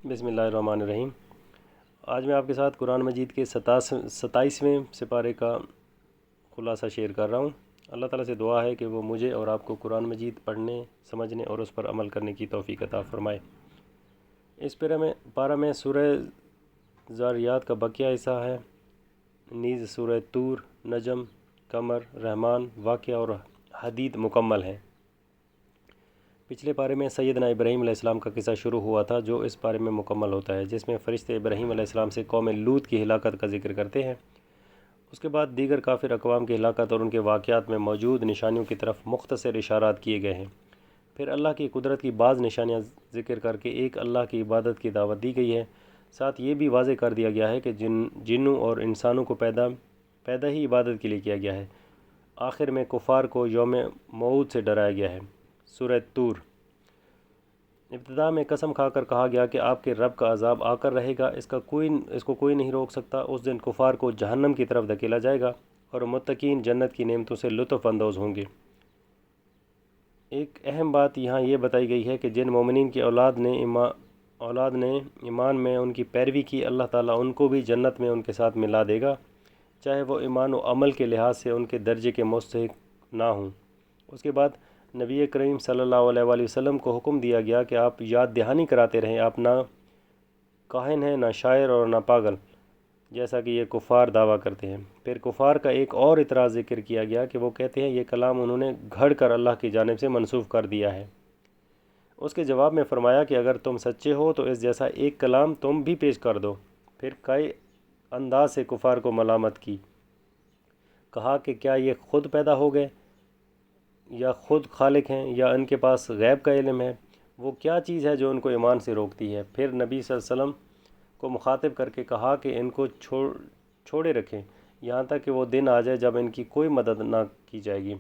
بسم اللہ الرحمن الرحیم۔ آج میں آپ کے ساتھ قرآن مجید کے 27ویں سپارے کا خلاصہ شیئر کر رہا ہوں۔ اللہ تعالیٰ سے دعا ہے کہ وہ مجھے اور آپ کو قرآن مجید پڑھنے، سمجھنے اور اس پر عمل کرنے کی توفیق عطا فرمائے۔ اس پارہ میں سورہ ذاریات کا بقیہ حصہ ہے، نیز سورہ طور، نجم، قمر، رحمان، واقعہ اور حدید مکمل ہیں۔ پچھلے پارے میں سیدنا ابراہیم علیہ السلام کا قصہ شروع ہوا تھا، جو اس پارے میں مکمل ہوتا ہے، جس میں فرشتے ابراہیم علیہ السلام سے قوم لوط کی ہلاکت کا ذکر کرتے ہیں۔ اس کے بعد دیگر کافر اقوام کی ہلاکت اور ان کے واقعات میں موجود نشانیوں کی طرف مختصر اشارات کیے گئے ہیں۔ پھر اللہ کی قدرت کی بعض نشانیاں ذکر کر کے ایک اللہ کی عبادت کی دعوت دی گئی ہے۔ ساتھ یہ بھی واضح کر دیا گیا ہے کہ جنوں اور انسانوں کو پیدا ہی عبادت کے لیے کیا گیا ہے۔ آخر میں کفار کو یوم موعود سے ڈرایا گیا ہے۔ سورہ طور۔ ابتدا میں قسم کھا کر کہا گیا کہ آپ کے رب کا عذاب آ کر رہے گا، اس کو کوئی نہیں روک سکتا۔ اس دن کفار کو جہنم کی طرف دھکیلا جائے گا اور متقین جنت کی نعمتوں سے لطف اندوز ہوں گے۔ ایک اہم بات یہاں یہ بتائی گئی ہے کہ جن مومنین کی اولاد نے ایمان میں ان کی پیروی کی، اللہ تعالیٰ ان کو بھی جنت میں ان کے ساتھ ملا دے گا، چاہے وہ ایمان و عمل کے لحاظ سے ان کے درجے کے مستحق نہ ہوں۔ اس کے بعد نبی کریم صلی اللہ علیہ وآلہ وسلم کو حکم دیا گیا کہ آپ یاد دہانی کراتے رہیں، آپ نہ کاہن ہیں، نہ شاعر اور نہ پاگل، جیسا کہ یہ کفار دعویٰ کرتے ہیں۔ پھر کفار کا ایک اور اعتراض ذکر کیا گیا کہ وہ کہتے ہیں یہ کلام انہوں نے گھڑ کر اللہ کی جانب سے منسوخ کر دیا ہے۔ اس کے جواب میں فرمایا کہ اگر تم سچے ہو تو اس جیسا ایک کلام تم بھی پیش کر دو۔ پھر کئی انداز سے کفار کو ملامت کی، کہا کہ کیا یہ خود پیدا ہو گئے یا خود خالق ہیں یا ان کے پاس غیب کا علم ہے؟ وہ کیا چیز ہے جو ان کو ایمان سے روکتی ہے؟ پھر نبی صلی اللہ علیہ وسلم کو مخاطب کر کے کہا کہ ان کو چھوڑے رکھیں یہاں تک کہ وہ دن آ جائے جب ان کی کوئی مدد نہ کی جائے گی۔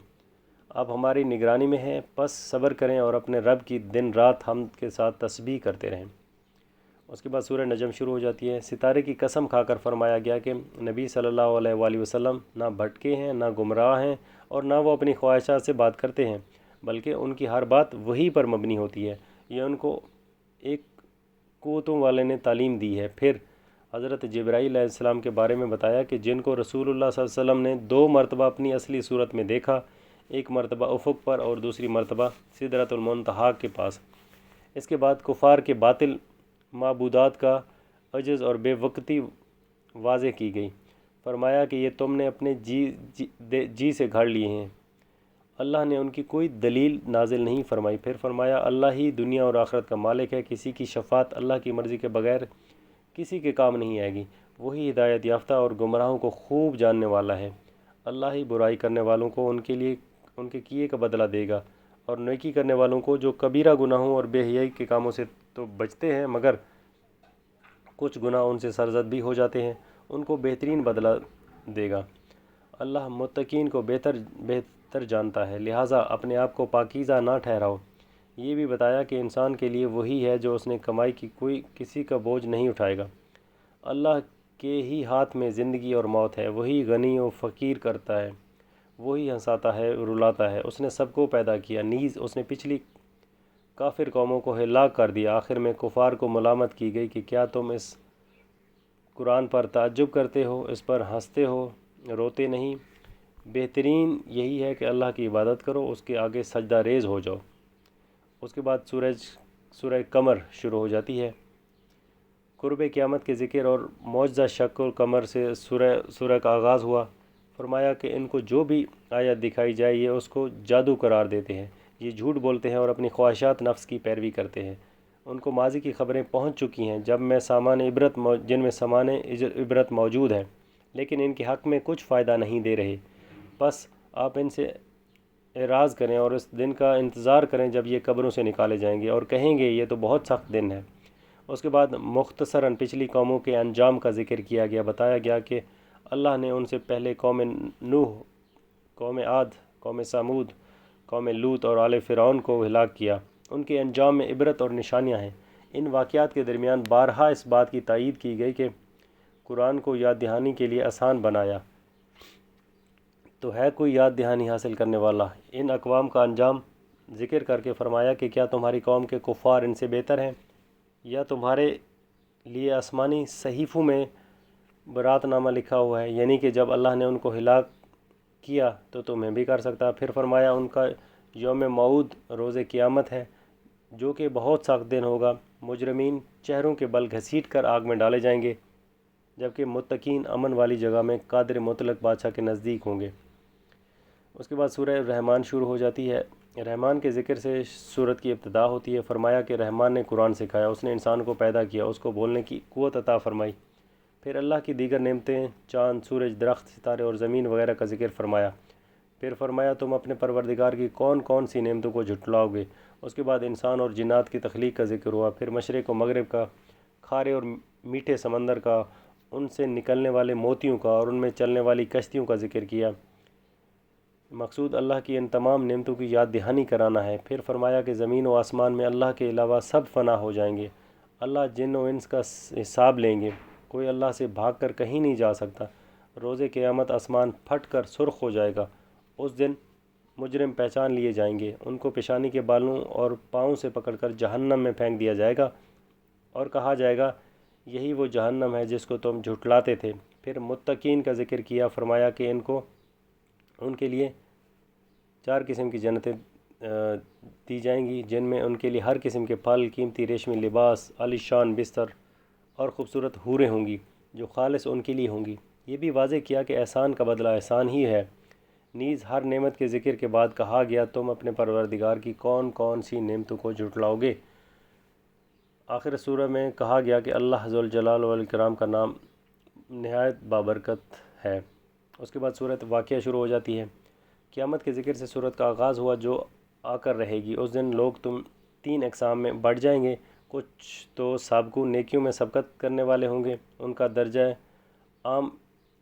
آپ ہماری نگرانی میں ہیں، پس صبر کریں اور اپنے رب کی دن رات حمد کے ساتھ تسبیح کرتے رہیں۔ اس کے بعد سورہ نجم شروع ہو جاتی ہے۔ ستارے کی قسم کھا کر فرمایا گیا کہ نبی صلی اللہ علیہ وآلہ وسلم نہ بھٹکے ہیں، نہ گمراہ ہیں اور نہ وہ اپنی خواہشات سے بات کرتے ہیں، بلکہ ان کی ہر بات وحی پر مبنی ہوتی ہے۔ یہ ان کو ایک قوتوں والے نے تعلیم دی ہے۔ پھر حضرت جبرائیل علیہ السلام کے بارے میں بتایا کہ جن کو رسول اللہ صلی اللہ علیہ وسلم نے 2 مرتبہ اپنی اصلی صورت میں دیکھا، ایک مرتبہ افق پر اور دوسری مرتبہ سدرۃ المنتہا کے پاس۔ اس کے بعد کفار کے باطل معبودات کا عجز اور بے وقتی واضح کی گئی۔ فرمایا کہ یہ تم نے اپنے جی سے گھڑ لیے ہیں، اللہ نے ان کی کوئی دلیل نازل نہیں فرمائی۔ پھر فرمایا اللہ ہی دنیا اور آخرت کا مالک ہے، کسی کی شفاعت اللہ کی مرضی کے بغیر کسی کے کام نہیں آئے گی، وہی ہدایت یافتہ اور گمراہوں کو خوب جاننے والا ہے۔ اللہ ہی برائی کرنے والوں کو ان کے کیے کا بدلہ دے گا، اور نیکی کرنے والوں کو جو کبیرہ گناہوں اور بے حیائی کے کاموں سے تو بچتے ہیں مگر کچھ گناہ ان سے سرزد بھی ہو جاتے ہیں، ان کو بہترین بدلہ دے گا۔ اللہ متقین کو بہتر جانتا ہے، لہٰذا اپنے آپ کو پاکیزہ نہ ٹھہراؤ۔ یہ بھی بتایا کہ انسان کے لیے وہی ہے جو اس نے کمائی کی کوئی کسی کا بوجھ نہیں اٹھائے گا۔ اللہ کے ہی ہاتھ میں زندگی اور موت ہے، وہی غنی و فقیر کرتا ہے، وہی ہنساتا ہے رلاتا ہے۔ اس نے سب کو پیدا کیا، نیز اس نے پچھلی کافر قوموں کو ہلاک کر دیا۔ آخر میں کفار کو ملامت کی گئی کہ کیا تم اس قرآن پر تعجب کرتے ہو، اس پر ہنستے ہو، روتے نہیں؟ بہترین یہی ہے کہ اللہ کی عبادت کرو، اس کے آگے سجدہ ریز ہو جاؤ۔ اس کے بعد سورہ قمر شروع ہو جاتی ہے۔ قرب قیامت کے ذکر اور معجزہ شق القمر سے سورہ کا آغاز ہوا۔ فرمایا کہ ان کو جو بھی آیت دکھائی جائے یہ اس کو جادو قرار دیتے ہیں، یہ جھوٹ بولتے ہیں اور اپنی خواہشات نفس کی پیروی کرتے ہیں۔ ان کو ماضی کی خبریں پہنچ چکی ہیں جن میں سامان عبرت موجود ہے، لیکن ان کے حق میں کچھ فائدہ نہیں دے رہے۔ بس آپ ان سے اعراض کریں اور اس دن کا انتظار کریں جب یہ قبروں سے نکالے جائیں گے اور کہیں گے یہ تو بہت سخت دن ہے۔ اس کے بعد مختصراً پچھلی قوموں کے انجام کا ذکر کیا گیا۔ بتایا گیا کہ اللہ نے ان سے پہلے قوم نوح، قوم عاد، قوم ثمود، قوم لوط اور آل فرعون کو ہلاک کیا۔ ان کے انجام میں عبرت اور نشانیاں ہیں۔ ان واقعات کے درمیان بارہا اس بات کی تائید کی گئی کہ قرآن کو یاد دہانی کے لیے آسان بنایا تو ہے کوئی یاد دہانی حاصل کرنے والا۔ ان اقوام کا انجام ذکر کر کے فرمایا کہ کیا تمہاری قوم کے کفار ان سے بہتر ہیں، یا تمہارے لیے آسمانی صحیفوں میں برات نامہ لکھا ہوا ہے، یعنی کہ جب اللہ نے ان کو ہلاک کیا تو تمہیں بھی کر سکتا۔ پھر فرمایا ان کا یوم موعود روز قیامت ہے، جو کہ بہت سخت دن ہوگا۔ مجرمین چہروں کے بل گھسیٹ کر آگ میں ڈالے جائیں گے، جبکہ متقین امن والی جگہ میں قادر مطلق بادشاہ کے نزدیک ہوں گے۔ اس کے بعد سورہ رحمان شروع ہو جاتی ہے۔ رحمان کے ذکر سے سورت کی ابتدا ہوتی ہے۔ فرمایا کہ رحمان نے قرآن سکھایا، اس نے انسان کو پیدا کیا، اس کو بولنے کی قوت عطا فرمائی۔ پھر اللہ کی دیگر نعمتیں، چاند، سورج، درخت، ستارے اور زمین وغیرہ کا ذکر فرمایا۔ پھر فرمایا تم اپنے پروردگار کی کون کون سی نعمتوں کو جھٹلاؤ گے۔ اس کے بعد انسان اور جنات کی تخلیق کا ذکر ہوا۔ پھر مشرق و مغرب کا، کھارے اور میٹھے سمندر کا، ان سے نکلنے والے موتیوں کا اور ان میں چلنے والی کشتیوں کا ذکر کیا۔ مقصود اللہ کی ان تمام نعمتوں کی یاد دہانی کرانا ہے۔ پھر فرمایا کہ زمین و آسمان میں اللہ کے علاوہ سب فنا ہو جائیں گے، اللہ جن و انس کا حساب لیں گے، کوئی اللہ سے بھاگ کر کہیں نہیں جا سکتا۔ روز قیامت آسمان پھٹ کر سرخ ہو جائے گا، اس دن مجرم پہچان لیے جائیں گے، ان کو پیشانی کے بالوں اور پاؤں سے پکڑ کر جہنم میں پھینک دیا جائے گا اور کہا جائے گا یہی وہ جہنم ہے جس کو تم جھٹلاتے تھے۔ پھر متقین کا ذکر کیا، فرمایا کہ ان کے لیے 4 قسم کی جنتیں دی جائیں گی، جن میں ان کے لیے ہر قسم کے پھل، قیمتی ریشمی لباس، عالی شان بستر اور خوبصورت حوریں ہوں گی جو خالص ان کے لیے ہوں گی۔ یہ بھی واضح کیا کہ احسان کا بدلہ احسان ہی ہے۔ نیز ہر نعمت کے ذکر کے بعد کہا گیا تم اپنے پروردگار کی کون کون سی نعمتوں کو جھٹلاؤ گے۔ آخر سورہ میں کہا گیا کہ اللہ ذوالجلال والاکرام کا نام نہایت بابرکت ہے۔ اس کے بعد سورۃ واقعہ شروع ہو جاتی ہے۔ قیامت کے ذکر سے سورت کا آغاز ہوا جو آ کر رہے گی۔ اس دن لوگ 3 اقسام میں بٹ جائیں گے، کچھ تو سابقون نیکیوں میں سبقت کرنے والے ہوں گے، ان کا درجہ عام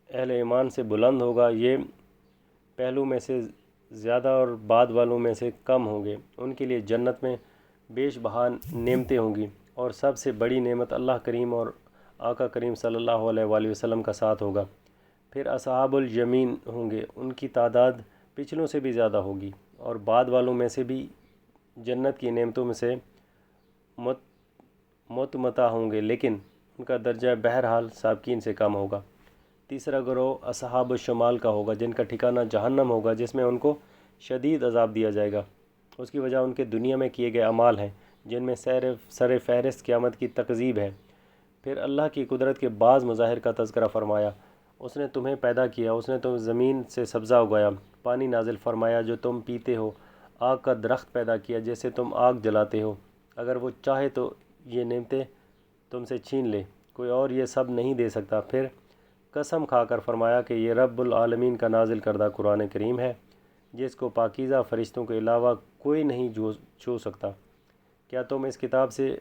اہل ایمان سے بلند ہوگا، یہ پہلو میں سے زیادہ اور بعد والوں میں سے کم ہوں گے۔ ان کے لیے جنت میں بیش بہا نعمتیں ہوں گی، اور سب سے بڑی نعمت اللہ کریم اور آقا کریم صلی اللہ علیہ وآلہ وسلم کا ساتھ ہوگا۔ پھر اصحاب الیمین ہوں گے، ان کی تعداد پچھلوں سے بھی زیادہ ہوگی، اور بعد والوں میں سے بھی جنت کی نعمتوں میں سے متمتع ہوں گے، لیکن ان کا درجہ بہرحال سابقین سے کم ہوگا۔ تیسرا گروہ اصحاب الشمال کا ہوگا، جن کا ٹھکانہ جہنم ہوگا، جس میں ان کو شدید عذاب دیا جائے گا۔ اس کی وجہ ان کے دنیا میں کیے گئے اعمال ہیں، جن میں سر فہرست قیامت کی تکذیب ہے۔ پھر اللہ کی قدرت کے بعض مظاہر کا تذکرہ فرمایا۔ اس نے تمہیں پیدا کیا، اس نے تمہیں زمین سے سبزہ اگایا، پانی نازل فرمایا جو تم پیتے ہو، آگ کا درخت پیدا کیا جیسے تم آگ جلاتے ہو، اگر وہ چاہے تو یہ نعمتیں تم سے چھین لے، کوئی اور یہ سب نہیں دے سکتا۔ پھر قسم کھا کر فرمایا کہ یہ رب العالمین کا نازل کردہ قرآن کریم ہے، جس کو پاکیزہ فرشتوں کے علاوہ کوئی نہیں چھو سکتا۔ کیا تم اس کتاب سے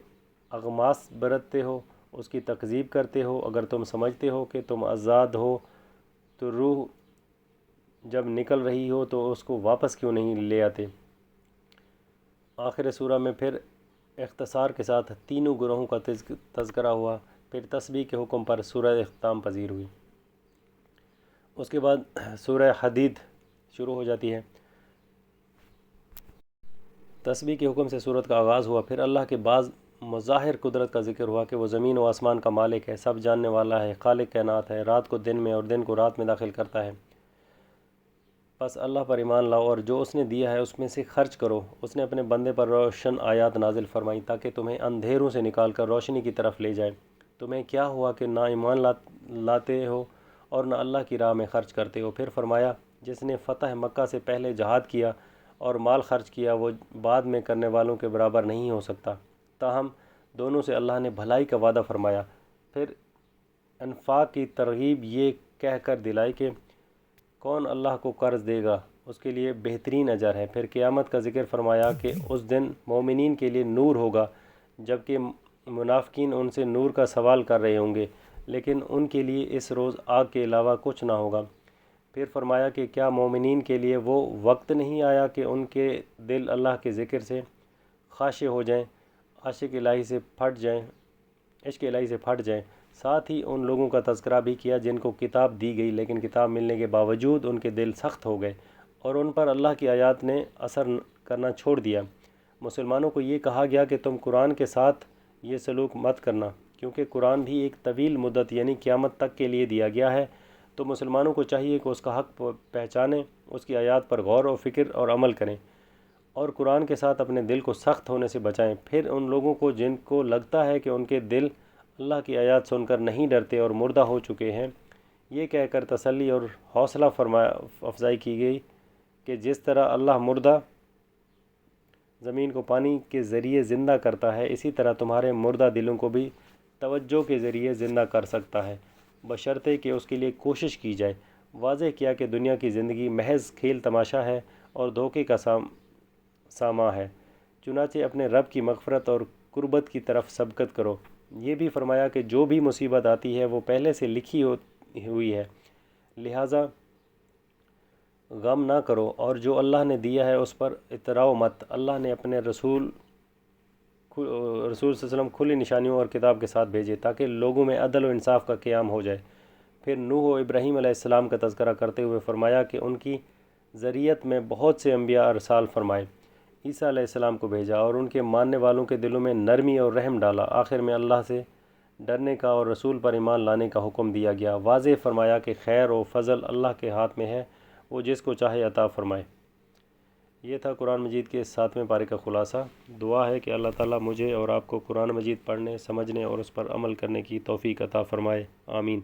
اغماس برتتے ہو، اس کی تکذیب کرتے ہو؟ اگر تم سمجھتے ہو کہ تم آزاد ہو تو روح جب نکل رہی ہو تو اس کو واپس کیوں نہیں لے آتے؟ آخر سورہ میں پھر اختصار کے ساتھ تینوں گروہوں کا تذکرہ ہوا، پھر تسبیح کے حکم پر سورہ اختتام پذیر ہوئی۔ اس کے بعد سورہ حدید شروع ہو جاتی ہے۔ تسبیح کے حکم سے سورت کا آغاز ہوا، پھر اللہ کے بعض مظاہر قدرت کا ذکر ہوا کہ وہ زمین و آسمان کا مالک ہے، سب جاننے والا ہے، خالق کائنات ہے، رات کو دن میں اور دن کو رات میں داخل کرتا ہے۔ بس اللہ پر ایمان لاؤ اور جو اس نے دیا ہے اس میں سے خرچ کرو۔ اس نے اپنے بندے پر روشن آیات نازل فرمائیں تاکہ تمہیں اندھیروں سے نکال کر روشنی کی طرف لے جائے۔ تمہیں کیا ہوا کہ نہ ایمان لاتے ہو اور نہ اللہ کی راہ میں خرچ کرتے ہو؟ پھر فرمایا جس نے فتح مکہ سے پہلے جہاد کیا اور مال خرچ کیا وہ بعد میں کرنے والوں کے برابر نہیں ہو سکتا، تاہم دونوں سے اللہ نے بھلائی کا وعدہ فرمایا۔ پھر انفاق کی ترغیب یہ کہہ کر دلائی کہ کون اللہ کو قرض دے گا، اس کے لیے بہترین اجر ہے۔ پھر قیامت کا ذکر فرمایا کہ اس دن مومنین کے لیے نور ہوگا، جبکہ منافقین ان سے نور کا سوال کر رہے ہوں گے، لیکن ان کے لیے اس روز آگ کے علاوہ کچھ نہ ہوگا۔ پھر فرمایا کہ کیا مومنین کے لیے وہ وقت نہیں آیا کہ ان کے دل اللہ کے ذکر سے خاشع ہو جائیں، عشق الہی سے پھٹ جائیں۔ ساتھ ہی ان لوگوں کا تذکرہ بھی کیا جن کو کتاب دی گئی لیکن کتاب ملنے کے باوجود ان کے دل سخت ہو گئے اور ان پر اللہ کی آیات نے اثر کرنا چھوڑ دیا۔ مسلمانوں کو یہ کہا گیا کہ تم قرآن کے ساتھ یہ سلوک مت کرنا، کیونکہ قرآن بھی ایک طویل مدت یعنی قیامت تک کے لیے دیا گیا ہے، تو مسلمانوں کو چاہیے کہ اس کا حق پہچانیں، اس کی آیات پر غور و فکر اور عمل کریں، اور قرآن کے ساتھ اپنے دل کو سخت ہونے سے بچائیں۔ پھر ان لوگوں کو جن کو لگتا ہے کہ ان کے دل اللہ کی آیات سن کر نہیں ڈرتے اور مردہ ہو چکے ہیں، یہ کہہ کر تسلی اور حوصلہ افزائی کی گئی کہ جس طرح اللہ مردہ زمین کو پانی کے ذریعے زندہ کرتا ہے، اسی طرح تمہارے مردہ دلوں کو بھی توجہ کے ذریعے زندہ کر سکتا ہے، بشرطے کہ اس کے لیے کوشش کی جائے۔ واضح کیا کہ دنیا کی زندگی محض کھیل تماشا ہے اور دھوکے کا سامان ہے، چنانچہ اپنے رب کی مغفرت اور قربت کی طرف سبقت کرو۔ یہ بھی فرمایا کہ جو بھی مصیبت آتی ہے وہ پہلے سے لکھی ہوئی ہے، لہٰذا غم نہ کرو، اور جو اللہ نے دیا ہے اس پر اتراؤ مت۔ اللہ نے اپنے رسول صلی اللہ علیہ وسلم کھلی نشانیوں اور کتاب کے ساتھ بھیجے تاکہ لوگوں میں عدل و انصاف کا قیام ہو جائے۔ پھر نوح و ابراہیم علیہ السلام کا تذکرہ کرتے ہوئے فرمایا کہ ان کی ذریت میں بہت سے انبیاء ارسال فرمائے، عیسیٰ علیہ السلام کو بھیجا اور ان کے ماننے والوں کے دلوں میں نرمی اور رحم ڈالا۔ آخر میں اللہ سے ڈرنے کا اور رسول پر ایمان لانے کا حکم دیا گیا۔ واضح فرمایا کہ خیر و فضل اللہ کے ہاتھ میں ہے، وہ جس کو چاہے عطا فرمائے۔ یہ تھا قرآن مجید کے 7ویں پارے کا خلاصہ۔ دعا ہے کہ اللہ تعالیٰ مجھے اور آپ کو قرآن مجید پڑھنے، سمجھنے اور اس پر عمل کرنے کی توفیق عطا فرمائے، آمین۔